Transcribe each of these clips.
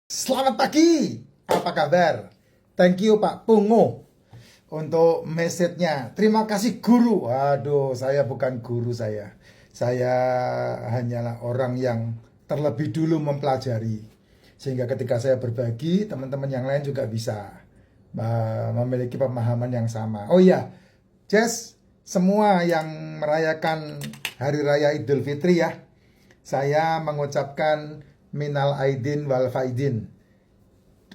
Selamat pagi, apa kabar? Thank you Pak Pungo untuk message-nya. Terima kasih guru. Waduh, saya bukan guru saya. Saya hanyalah orang yang terlebih dulu mempelajari. Sehingga ketika saya berbagi, teman-teman yang lain juga bisa memiliki pemahaman yang sama. Oh iya, Jess, semua yang merayakan Hari Raya Idul Fitri ya, saya mengucapkan minal aidin wal faidin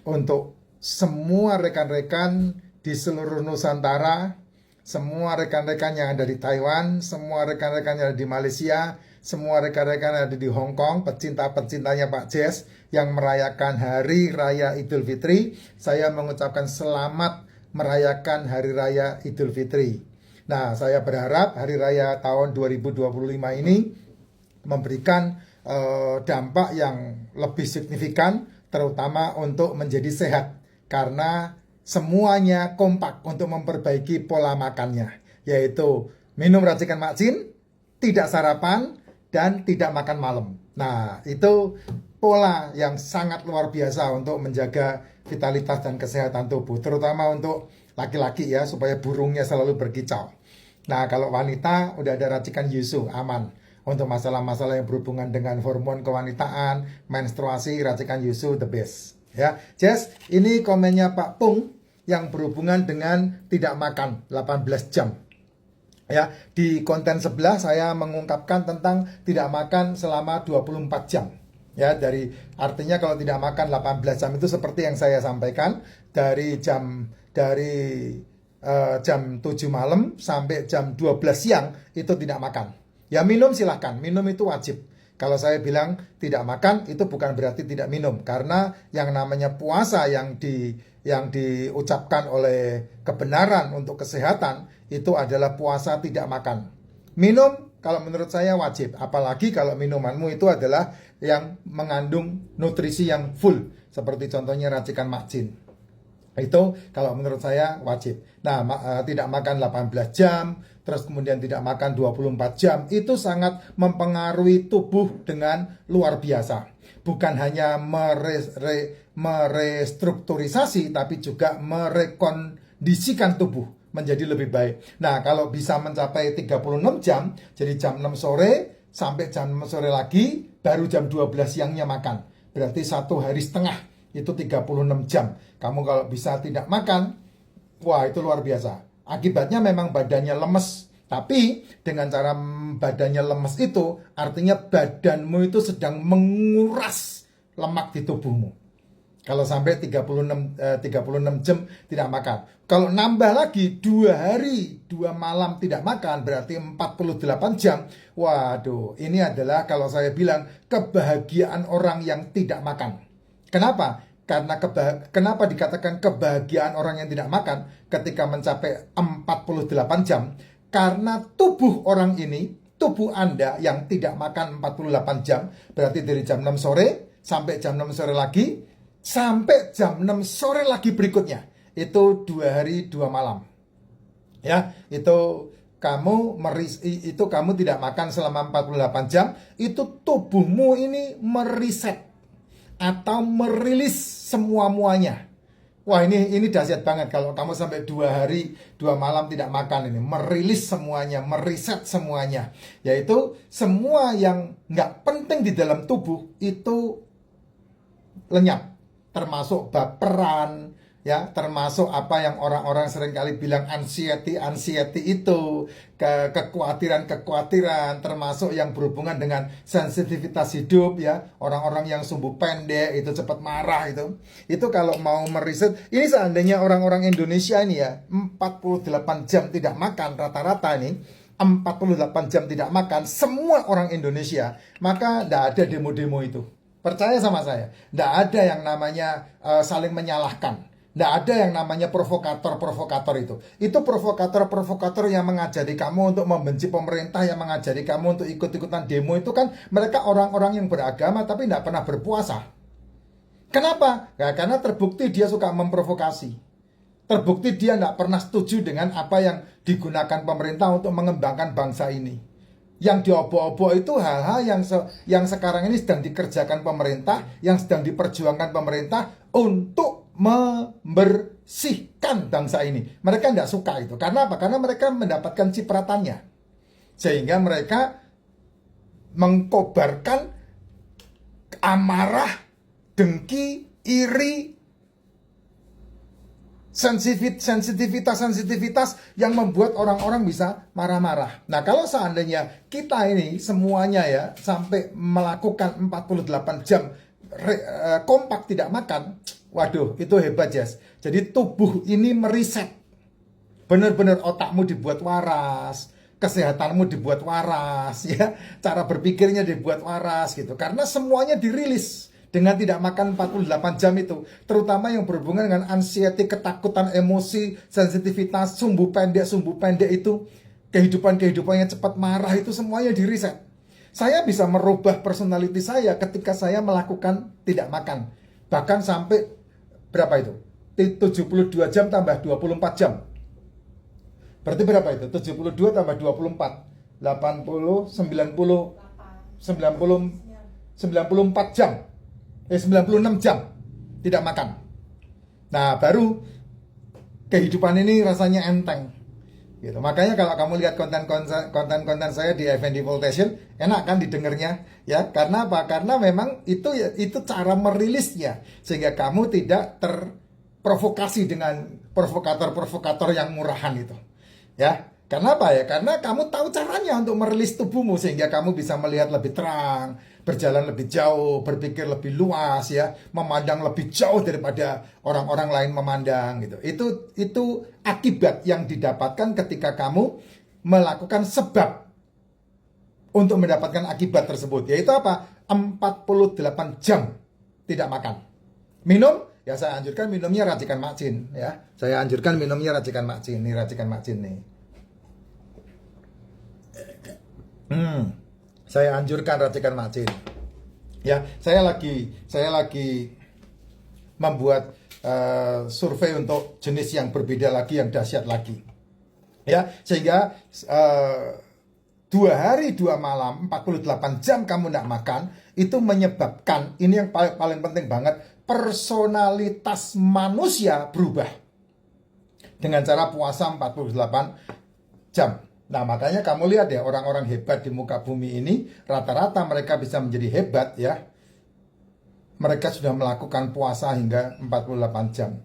untuk semua rekan-rekan di seluruh Nusantara, semua rekan-rekan yang ada di Taiwan, semua rekan-rekan yang ada di Malaysia, semua rekan-rekan yang ada di Hong Kong, pecinta-pecintanya Pak Jess yang merayakan Hari Raya Idul Fitri. Saya mengucapkan selamat merayakan Hari Raya Idul Fitri. Nah, saya berharap Hari Raya tahun 2025 ini memberikan dampak yang lebih signifikan, terutama untuk menjadi sehat, karena semuanya kompak untuk memperbaiki pola makannya, yaitu minum racikan makcin, tidak sarapan, dan tidak makan malam. Nah, itu pola yang sangat luar biasa untuk menjaga vitalitas dan kesehatan tubuh, terutama untuk laki-laki ya, supaya burungnya selalu berkicau. Nah, kalau wanita udah ada racikan yusu, aman. Untuk masalah-masalah yang berhubungan dengan hormon kewanitaan, menstruasi, racikan yusu the best. Ya, Jess, ini komennya Pak Pung yang berhubungan dengan tidak makan 18 jam. Ya, di konten sebelah saya mengungkapkan tentang tidak makan selama 24 jam. Ya, artinya kalau tidak makan 18 jam itu seperti yang saya sampaikan, dari jam 7 malam sampai jam 12 siang itu tidak makan. Ya, minum silahkan, minum itu wajib. Kalau saya bilang tidak makan itu bukan berarti tidak minum, karena yang namanya puasa yang diucapkan oleh kebenaran untuk kesehatan itu adalah puasa tidak makan. Minum kalau menurut saya wajib, apalagi kalau minumanmu itu adalah yang mengandung nutrisi yang full, seperti contohnya racikan makcin. Itu kalau menurut saya wajib. Nah, tidak makan 18 jam, terus kemudian tidak makan 24 jam, itu sangat mempengaruhi tubuh dengan luar biasa. Bukan hanya merestrukturisasi, tapi juga merekondisikan tubuh menjadi lebih baik. Nah, kalau bisa mencapai 36 jam, jadi jam 6 sore sampai jam 6 sore lagi, baru jam 12 siangnya makan. Berarti 1,5 hari itu 36 jam. Kamu kalau bisa tidak makan, wah itu luar biasa. Akibatnya memang badannya lemes. Tapi dengan cara badannya lemes itu, artinya badanmu itu sedang menguras lemak di tubuhmu. Kalau sampai 36 jam tidak makan. Kalau nambah lagi 2 hari 2 malam tidak makan, berarti 48 jam. Waduh, ini adalah kalau saya bilang kebahagiaan orang yang tidak makan. Kenapa? Karena kenapa dikatakan kebahagiaan orang yang tidak makan ketika mencapai 48 jam? Karena tubuh orang ini, tubuh Anda yang tidak makan 48 jam, berarti dari jam 6 sore sampai jam 6 sore lagi, sampai jam 6 sore lagi berikutnya, itu 2 hari 2 malam. Ya, itu kamu tidak makan selama 48 jam, itu tubuhmu ini meriset atau merilis semua-muanya. Wah, ini dahsyat banget kalau kamu sampai 2 hari 2 malam tidak makan ini. Merilis semuanya, meriset semuanya. Yaitu semua yang nggak penting di dalam tubuh itu lenyap. Termasuk baperan, ya, termasuk apa yang orang-orang seringkali bilang anxiety itu, kekhawatiran, termasuk yang berhubungan dengan sensitivitas hidup, ya, orang-orang yang sumbu pendek itu cepat marah itu kalau mau meriset, ini seandainya orang-orang Indonesia ini ya 48 jam tidak makan rata-rata ini, 48 jam tidak makan semua orang Indonesia, maka tidak ada demo-demo itu. Percaya sama saya, tidak ada yang namanya saling menyalahkan. Tidak ada yang namanya provokator itu. Itu provokator yang mengajari kamu untuk membenci pemerintah, yang mengajari kamu untuk ikut-ikutan demo, itu kan mereka orang-orang yang beragama tapi tidak pernah berpuasa. Kenapa? Ya, karena terbukti dia suka memprovokasi. Terbukti dia tidak pernah setuju dengan apa yang digunakan pemerintah untuk mengembangkan bangsa ini. Yang diobok-obok itu hal-hal yang sekarang ini sedang dikerjakan pemerintah, yang sedang diperjuangkan pemerintah untuk membersihkan bangsa ini. Mereka tidak suka itu. Karena apa? Karena mereka mendapatkan cipratannya. Sehingga mereka mengkobarkan amarah, dengki, iri, sensitivitas yang membuat orang-orang bisa marah-marah. Nah, kalau seandainya kita ini semuanya ya sampai melakukan 48 jam kompak tidak makan, waduh, itu hebat, Jess. Jadi tubuh ini meriset. Benar-benar otakmu dibuat waras, kesehatanmu dibuat waras, ya, cara berpikirnya dibuat waras gitu. Karena semuanya dirilis dengan tidak makan 48 jam itu, terutama yang berhubungan dengan anxiety, ketakutan, emosi, sensitivitas, sumbu pendek itu, kehidupan-kehidupan yang cepat marah itu semuanya diriset. Saya bisa merubah personality saya ketika saya melakukan tidak makan. Bahkan sampai berapa itu? 72 jam tambah 24 jam. Berarti berapa itu? 72 tambah 24. 80, 90, 94 jam. 96 jam tidak makan. Nah, baru kehidupan ini rasanya enteng gitu. Makanya kalau kamu lihat konten saya di FND Voltation, enak kan didengarnya ya. Karena apa? Karena memang itu cara merilisnya sehingga kamu tidak terprovokasi dengan provokator-provokator yang murahan itu. Ya. Karena apa ya? Karena kamu tahu caranya untuk merilis tubuhmu sehingga kamu bisa melihat lebih terang, berjalan lebih jauh, berpikir lebih luas ya, memandang lebih jauh daripada orang-orang lain memandang gitu. Itu akibat yang didapatkan ketika kamu melakukan sebab untuk mendapatkan akibat tersebut. Yaitu apa? 48 jam tidak makan. Minum, ya saya anjurkan minumnya racikan macin ya. Saya anjurkan minumnya racikan macin. Nih racikan macin nih. Saya anjurkan racikan macin. Ya, saya lagi membuat survei untuk jenis yang berbeda lagi, yang dahsyat lagi. Ya, sehingga 2 hari 2 malam 48 jam kamu tidak makan itu menyebabkan, ini yang paling penting banget, personalitas manusia berubah dengan cara puasa 48 jam. Nah, makanya kamu lihat ya, orang-orang hebat di muka bumi ini, rata-rata mereka bisa menjadi hebat ya. Mereka sudah melakukan puasa hingga 48 jam.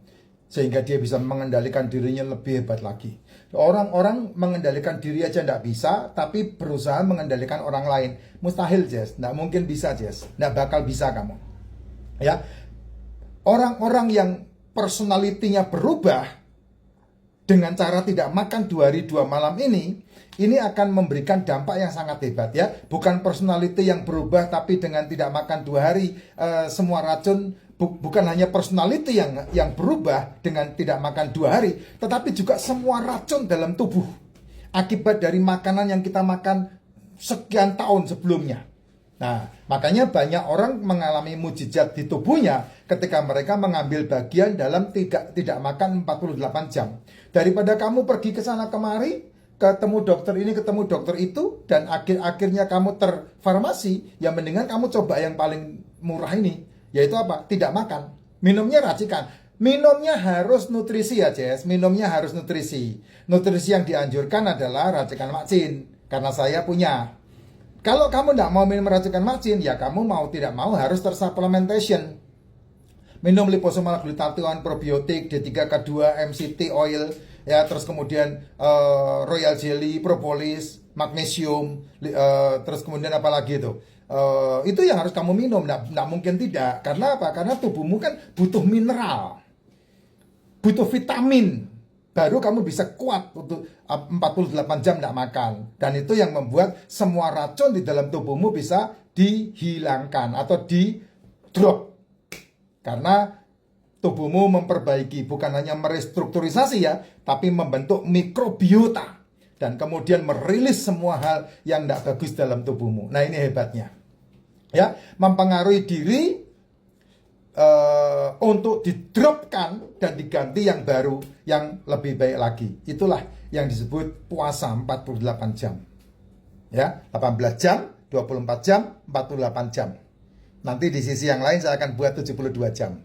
Sehingga dia bisa mengendalikan dirinya lebih hebat lagi. Orang-orang mengendalikan diri aja tidak bisa, tapi berusaha mengendalikan orang lain. Mustahil, Jess. Tidak mungkin bisa, Jess. Tidak bakal bisa kamu. Ya, orang-orang yang personalitinya berubah dengan cara tidak makan 2 hari 2 malam ini akan memberikan dampak yang sangat hebat ya. Bukan personality yang berubah, tapi dengan tidak makan 2 hari semua racun, bukan hanya personality yang berubah dengan tidak makan 2 hari, tetapi juga semua racun dalam tubuh akibat dari makanan yang kita makan sekian tahun sebelumnya. Nah, makanya banyak orang mengalami mujizat di tubuhnya ketika mereka mengambil bagian dalam tidak makan 48 jam. Daripada kamu pergi ke sana kemari, ketemu dokter ini, ketemu dokter itu, dan akhirnya kamu terfarmasi, ya mendingan kamu coba yang paling murah ini, yaitu apa? Tidak makan. Minumnya racikan. Minumnya harus nutrisi ya, Jess. Minumnya harus nutrisi. Nutrisi yang dianjurkan adalah racikan macin, karena saya punya. Kalau kamu tidak mau minum racikan macin, ya kamu mau tidak mau harus tersupplementation. Minum liposomal glutathione, probiotik, D3K2, MCT oil, ya, terus kemudian royal jelly, propolis, magnesium, terus kemudian apa lagi itu? Itu yang harus kamu minum, nggak mungkin tidak. Karena apa? Karena tubuhmu kan butuh mineral, butuh vitamin. Baru kamu bisa kuat untuk 48 jam tidak makan. Dan itu yang membuat semua racun di dalam tubuhmu bisa dihilangkan atau di-drop. Karena tubuhmu memperbaiki, bukan hanya merestrukturisasi ya, tapi membentuk mikrobiota. Dan kemudian merilis semua hal yang tidak bagus dalam tubuhmu. Nah, ini hebatnya. Ya, mempengaruhi diri untuk didropkan dan diganti yang baru, yang lebih baik lagi. Itulah yang disebut puasa 48 jam. Ya, 18 jam, 24 jam, 48 jam. Nanti di sisi yang lain saya akan buat 72 jam.